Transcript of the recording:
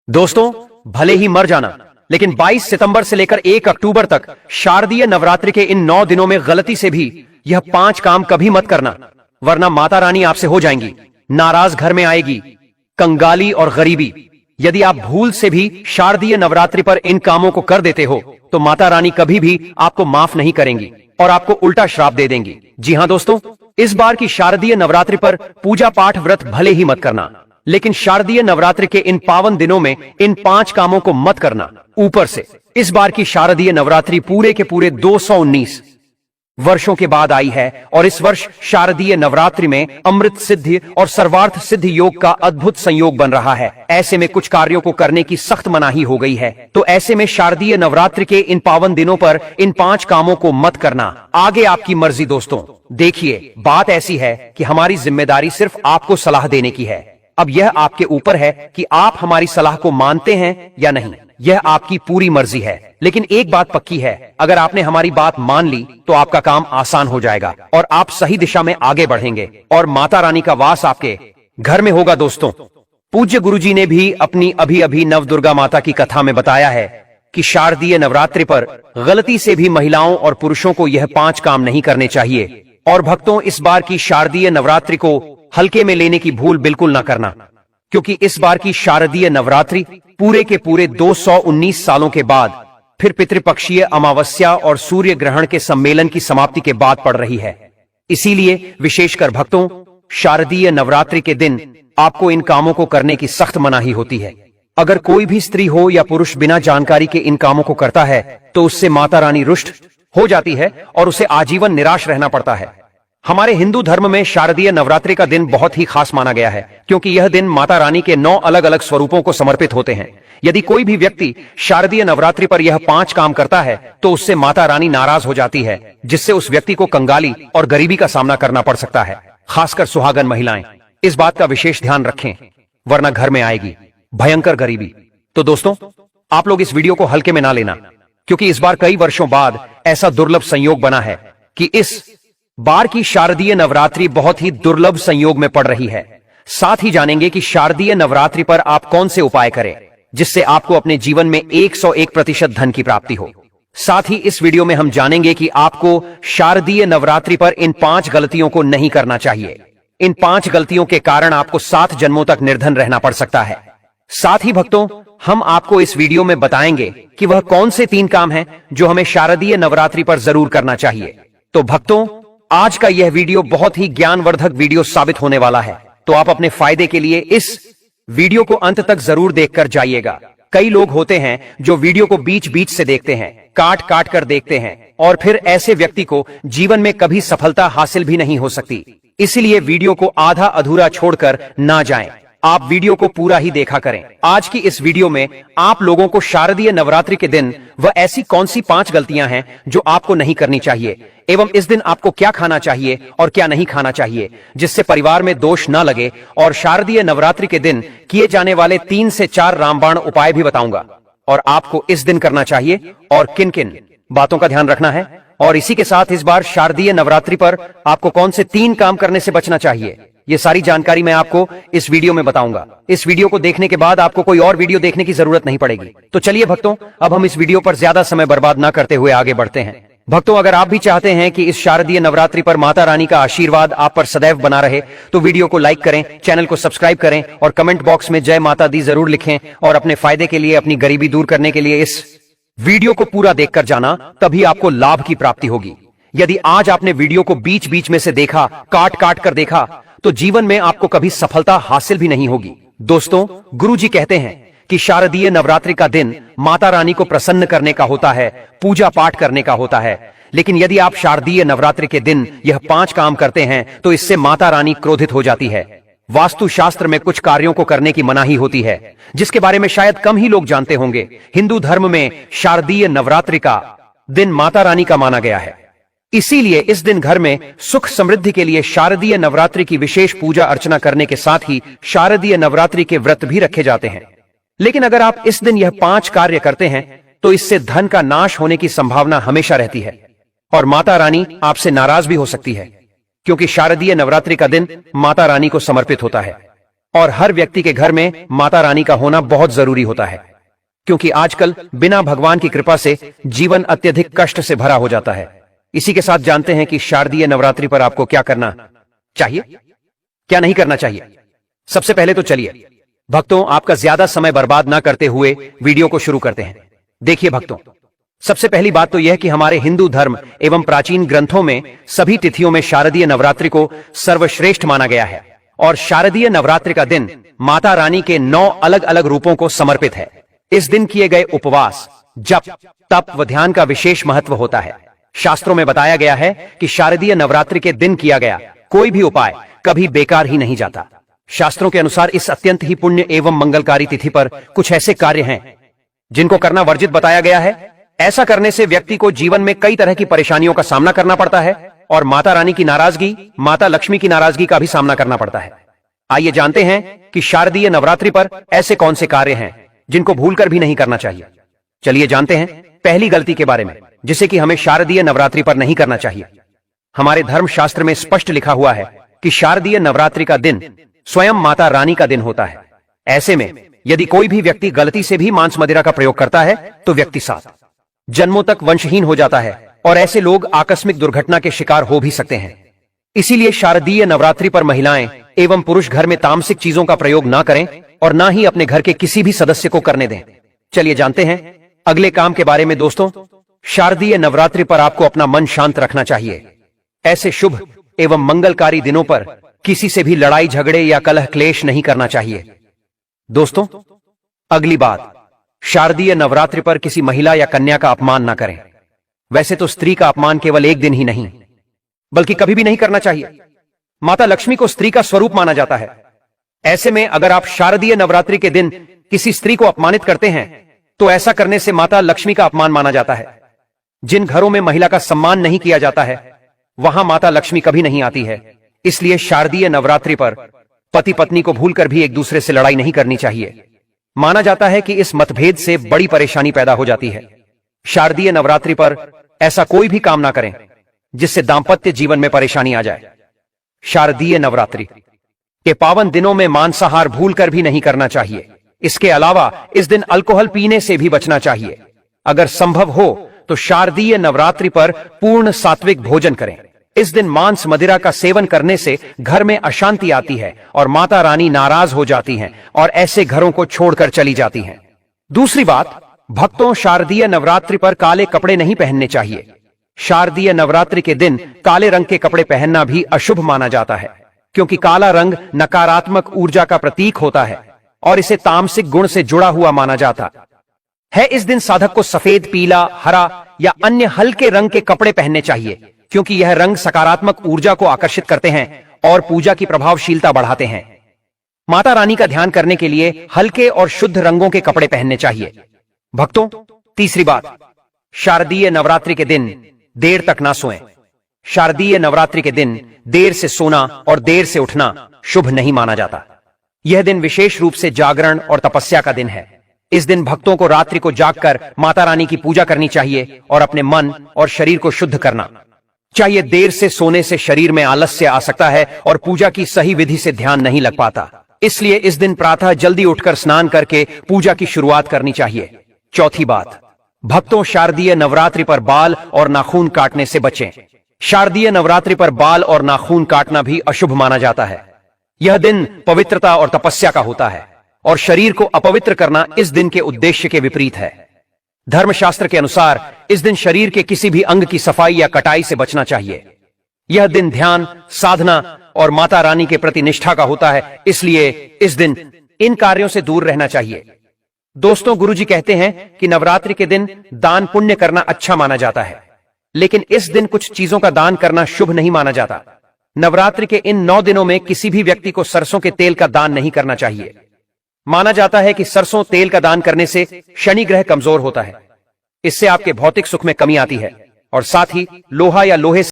दोस्तों, भले ही मर जाना, लेकिन 22 सितंबर से लेकर 1 अक्टूबर तक शारदीय नवरात्रि के इन 9 दिनों में गलती से भी यह 5 काम कभी मत करना, वरना माता रानी आपसे हो जाएंगी नाराज, घर में आएगी कंगाली और गरीबी। यदि आप भूल से भी शारदीय नवरात्रि पर इन कामों को कर देते हो तो माता रानी कभी भी आपको माफ नहीं करेंगी और आपको उल्टा श्राप दे देंगी। जी हां दोस्तों, इस बार की शारदीय नवरात्रि पर पूजा पाठ व्रत भले ही मत करना, लेकिन शारदीय नवरात्रि के इन पावन दिनों में इन 5 कामों को मत करना। ऊपर से इस बार की शारदीय नवरात्रि पूरे के पूरे 219 वर्षों के बाद आई है और इस वर्ष शारदीय नवरात्रि में अमृत सिद्धि और सर्वार्थ सिद्धि योग का अद्भुत संयोग बन रहा है। ऐसे में कुछ कार्यों को करने की सख्त मनाही हो गई है, तो ऐसे में शारदीय नवरात्रि के इन पावन दिनों पर इन 5 कामों को मत करना। आगे आपकी मर्जी दोस्तों। देखिए, बात ऐसी है कि हमारी जिम्मेदारी सिर्फ आपको सलाह देने की है। अब यह आपके ऊपर है कि आप हमारी सलाह को मानते हैं या नहीं, यह आपकी पूरी मर्जी है। लेकिन एक बात पक्की है, अगर आपने हमारी बात मान ली तो आपका काम आसान हो जाएगा और आप सही दिशा में आगे बढ़ेंगे और माता रानी का वास आपके घर में होगा। दोस्तों, पूज्य गुरुजी ने भी अपनी अभी नवदुर्गा माता की कथा में बताया है कि शारदीय नवरात्रि पर गलती से भी महिलाओं और पुरुषों को यह 5 काम नहीं करने चाहिए। और भक्तों, इस बार की शारदीय नवरात्रि को हल्के में लेने की भूल बिल्कुल ना करना, क्योंकि इस बार की शारदीय नवरात्रि पूरे के पूरे 219 सालों के बाद फिर पितृपक्षीय अमावस्या और सूर्य ग्रहण के सम्मेलन की समाप्ति के बाद पड़ रही है। इसीलिए विशेषकर भक्तों, शारदीय नवरात्रि के दिन आपको इन कामों को करने की सख्त मनाही होती है। अगर कोई भी स्त्री हो या पुरुष बिना जानकारी के इन कामों को करता है तो उससे माता रानी रुष्ट हो जाती है और उसे आजीवन निराश रहना पड़ता है। हमारे हिंदू धर्म में शारदीय नवरात्रि का दिन बहुत ही खास माना गया है, क्योंकि यह दिन माता रानी के 9 अलग अलग स्वरूपों को समर्पित होते हैं। यदि कोई भी व्यक्ति शारदीय नवरात्रि पर यह 5 काम करता है तो उससे माता रानी नाराज हो जाती है, जिससे उस व्यक्ति को कंगाली और गरीबी का सामना करना पड़ सकता है। खासकर सुहागन महिलाएं इस बात का विशेष ध्यान रखें, वरना घर में आएगी भयंकर गरीबी। तो दोस्तों, आप लोग इस वीडियो को हल्के में ना लेना, क्योंकि इस बार कई वर्षों बाद ऐसा दुर्लभ संयोग बना है कि इस बार की शारदीय नवरात्रि बहुत ही दुर्लभ संयोग में पड़ रही है। साथ ही जानेंगे कि शारदीय नवरात्रि पर आप कौन से उपाय करें जिससे आपको अपने जीवन में 101% धन की प्राप्ति हो। साथ ही इस वीडियो में हम जानेंगे कि आपको शारदीय नवरात्रि पर इन 5 गलतियों को नहीं करना चाहिए। इन 5 गलतियों के कारण आपको 7 जन्मों तक निर्धन रहना पड़ सकता है। साथ ही भक्तों, हम आपको इस वीडियो में बताएंगे कि वह कौन से 3 काम हैं जो हमें शारदीय नवरात्रि पर जरूर करना चाहिए। तो भक्तों, आज का यह वीडियो बहुत ही ज्ञानवर्धक वीडियो साबित होने वाला है, तो आप अपने फायदे के लिए इस वीडियो को अंत तक जरूर देखकर जाइएगा। कई लोग होते हैं जो वीडियो को बीच बीच से देखते हैं, काट काट कर देखते हैं, और फिर ऐसे व्यक्ति को जीवन में कभी सफलता हासिल भी नहीं हो सकती। इसलिए वीडियो को आधा अधूरा छोड़कर ना जाएं, आप वीडियो को पूरा ही देखा करें। आज की इस वीडियो में आप लोगों को शारदीय नवरात्रि के दिन वह ऐसी कौन सी 5 गलतियां हैं जो आपको नहीं करनी चाहिए, एवं इस दिन आपको क्या खाना चाहिए और क्या नहीं खाना चाहिए, जिससे परिवार में दोष न लगे, और शारदीय नवरात्रि के दिन किए जाने वाले 3 से 4 रामबाण उपाय भी बताऊंगा और आपको इस दिन करना चाहिए और किन किन बातों का ध्यान रखना है। और इसी के साथ इस बार शारदीय नवरात्रि पर आपको कौन से 3 काम करने से बचना चाहिए, ये सारी जानकारी मैं आपको इस वीडियो में बताऊंगा। इस वीडियो को देखने के बाद आपको कोई और वीडियो देखने की जरूरत नहीं पड़ेगी। तो चलिए भक्तों, अब हम इस वीडियो पर ज्यादा समय बर्बाद न करते हुए आगे बढ़ते हैं। भक्तों, अगर आप भी चाहते हैं कि इस शारदीय नवरात्रि पर माता रानी का आशीर्वाद आप पर सदैव बना रहे, तो वीडियो को लाइक करें, चैनल को सब्सक्राइब करें और कमेंट बॉक्स में जय माता दी जरूर लिखें। और अपने फायदे के लिए, अपनी गरीबी दूर करने के लिए इस वीडियो को पूरा देखकर जाना, तभी आपको लाभ की प्राप्ति होगी। यदि आज आपने वीडियो को बीच बीच में से देखा, काट काट कर देखा, तो जीवन में आपको कभी सफलता हासिल भी नहीं होगी। दोस्तों, गुरुजी कहते हैं कि शारदीय नवरात्रि का दिन माता रानी को प्रसन्न करने का होता है, पूजा पाठ करने का होता है। लेकिन यदि आप शारदीय नवरात्रि के दिन यह 5 काम करते हैं तो इससे माता रानी क्रोधित हो जाती है। वास्तु शास्त्र में कुछ कार्यों को करने की मनाही होती है, जिसके बारे में शायद कम ही लोग जानते होंगे। हिंदू धर्म में शारदीय नवरात्रि का दिन माता रानी का माना गया है। इसीलिए इस दिन घर में सुख समृद्धि के लिए शारदीय नवरात्रि की विशेष पूजा अर्चना करने के साथ ही शारदीय नवरात्रि के व्रत भी रखे जाते हैं। लेकिन अगर आप इस दिन यह 5 कार्य करते हैं तो इससे धन का नाश होने की संभावना हमेशा रहती है और माता रानी आपसे नाराज भी हो सकती है, क्योंकि शारदीय नवरात्रि का दिन माता रानी को समर्पित होता है। और हर व्यक्ति के घर में माता रानी का होना बहुत जरूरी होता है, क्योंकि आजकल बिना भगवान की कृपा से जीवन अत्यधिक कष्ट से भरा हो जाता है। इसी के साथ जानते हैं कि शारदीय नवरात्रि पर आपको क्या करना चाहिए, क्या नहीं करना चाहिए। सबसे पहले तो चलिए भक्तों, आपका ज्यादा समय बर्बाद ना करते हुए वीडियो को शुरू करते हैं। देखिए भक्तों, सबसे पहली बात तो यह कि हमारे हिंदू धर्म एवं प्राचीन ग्रंथों में सभी तिथियों में शारदीय नवरात्रि को सर्वश्रेष्ठ माना गया है और शारदीय नवरात्रि का दिन माता रानी के 9 अलग अलग रूपों को समर्पित है। इस दिन किए गए उपवास, जप, तप व ध्यान का विशेष महत्व होता है। शास्त्रों में बताया गया है कि शारदीय नवरात्रि के दिन किया गया कोई भी उपाय कभी बेकार ही नहीं जाता। शास्त्रों के अनुसार इस अत्यंत ही पुण्य एवं मंगलकारी तिथि पर कुछ ऐसे कार्य हैं जिनको करना वर्जित बताया गया है। ऐसा करने से व्यक्ति को जीवन में कई तरह की परेशानियों का सामना करना पड़ता है और माता रानी की नाराजगी, माता लक्ष्मी की नाराजगी का भी सामना करना पड़ता है। आइए जानते हैं कि शारदीय नवरात्रि पर ऐसे कौन से कार्य हैं जिनको भूलकर भी नहीं करना चाहिए। चलिए जानते हैं पहली गलती के बारे में, जिसे कि हमें शारदीय नवरात्रि पर नहीं करना चाहिए। हमारे धर्मशास्त्र में स्पष्ट लिखा हुआ है कि शारदीय नवरात्रि का दिन स्वयं माता रानी का दिन होता है। ऐसे में यदि कोई भी व्यक्ति गलती से भी मांस मदिरा का प्रयोग करता है तो व्यक्ति 7 जन्मों तक वंशहीन हो जाता है और ऐसे लोग आकस्मिक दुर्घटना के शिकार हो भी सकते हैं। इसीलिए शारदीय नवरात्रि पर महिलाएं एवं पुरुष घर में तामसिक चीजों का प्रयोग ना करें और ना ही अपने घर के किसी भी सदस्य को करने दें। चलिए जानते हैं अगले काम के बारे में। दोस्तों, शारदीय नवरात्रि पर आपको अपना मन शांत रखना चाहिए। ऐसे शुभ एवं मंगलकारी दिनों पर किसी से भी लड़ाई झगड़े या कलह क्लेश नहीं करना चाहिए। दोस्तों, अगली बात, शारदीय नवरात्रि पर किसी महिला या कन्या का अपमान ना करें। वैसे तो स्त्री का अपमान केवल एक दिन ही नहीं बल्कि कभी भी नहीं करना चाहिए। माता लक्ष्मी को स्त्री का स्वरूप माना जाता है। ऐसे में अगर आप शारदीय नवरात्रि के दिन किसी स्त्री को अपमानित करते हैं तो ऐसा करने से माता लक्ष्मी का अपमान माना जाता है। जिन घरों में महिला का सम्मान नहीं किया जाता है वहां माता लक्ष्मी कभी नहीं आती है। इसलिए शारदीय नवरात्रि पर पति पत्नी को भूलकर भी एक दूसरे से लड़ाई नहीं करनी चाहिए। माना जाता है कि इस मतभेद से बड़ी परेशानी पैदा हो जाती है। शारदीय नवरात्रि पर ऐसा कोई भी काम ना करें जिससे दांपत्य जीवन में परेशानी आ जाए। शारदीय नवरात्रि के पावन दिनों में मांसाहार भूलकर भी नहीं करना चाहिए। इसके अलावा इस दिन अल्कोहल पीने से भी बचना चाहिए। अगर संभव हो तो शारदीय नवरात्रि पर पूर्ण सात्विक भोजन करें। इस दिन मांस मदिरा का सेवन करने से घर में अशांति आती है और माता रानी नाराज हो जाती हैं और ऐसे घरों को छोड़कर चली जाती हैं। दूसरी बात, भक्तों, शारदीय नवरात्रि पर काले कपड़े नहीं पहनने चाहिए। शारदीय नवरात्रि के दिन काले रंग के कपड़े पहनना भी अशुभ माना जाता है, क्योंकि काला रंग नकारात्मक ऊर्जा का प्रतीक होता है और इसे तामसिक गुण से जुड़ा हुआ माना जाता है। इस दिन साधक को सफेद, पीला, हरा या अन्य हल्के रंग के कपड़े पहनने चाहिए, क्योंकि यह रंग सकारात्मक ऊर्जा को आकर्षित करते हैं और पूजा की प्रभावशीलता बढ़ाते हैं। माता रानी का ध्यान करने के लिए हल्के और शुद्ध रंगों के कपड़े पहनने चाहिए। भक्तों, तीसरी बात, शारदीय नवरात्रि के दिन देर तक ना सोएं। शारदीय नवरात्रि के दिन देर से सोना और देर से उठना शुभ नहीं माना जाता। यह दिन विशेष रूप से जागरण और तपस्या का दिन है। इस दिन भक्तों को रात्रि को जागकर माता रानी की पूजा करनी चाहिए और अपने मन और शरीर को शुद्ध करना चाहिए। देर से सोने से शरीर में आलस्य आ सकता है और पूजा की सही विधि से ध्यान नहीं लग पाता। इसलिए इस दिन प्रातः जल्दी उठकर स्नान करके पूजा की शुरुआत करनी चाहिए। चौथी बात, भक्तों, शारदीय नवरात्रि पर बाल और नाखून काटने से बचें। शारदीय नवरात्रि पर बाल और नाखून काटना भी अशुभ माना जाता है। यह दिन पवित्रता और तपस्या का होता है और शरीर को अपवित्र करना इस दिन के उद्देश्य के विपरीत है। धर्मशास्त्र के अनुसार इस दिन शरीर के किसी भी अंग की सफाई या कटाई से बचना चाहिए। यह दिन ध्यान, साधना और माता रानी के प्रति निष्ठा का होता है, इसलिए इस दिन इन कार्यों से दूर रहना चाहिए। दोस्तों, गुरुजी कहते हैं कि नवरात्रि के दिन दान पुण्य करना अच्छा माना जाता है, लेकिन इस दिन कुछ चीजों का दान करना शुभ नहीं माना जाता। नवरात्रि के इन 9 दिनों में किसी भी व्यक्ति को सरसों के तेल का दान नहीं करना चाहिए। माना जाता है कि सरसों तेल का दान करने से शनि ग्रह कमजोर होता है। इससे आपके भौतिक सुख में कमी आती है और साथ ही लोहा या लोहे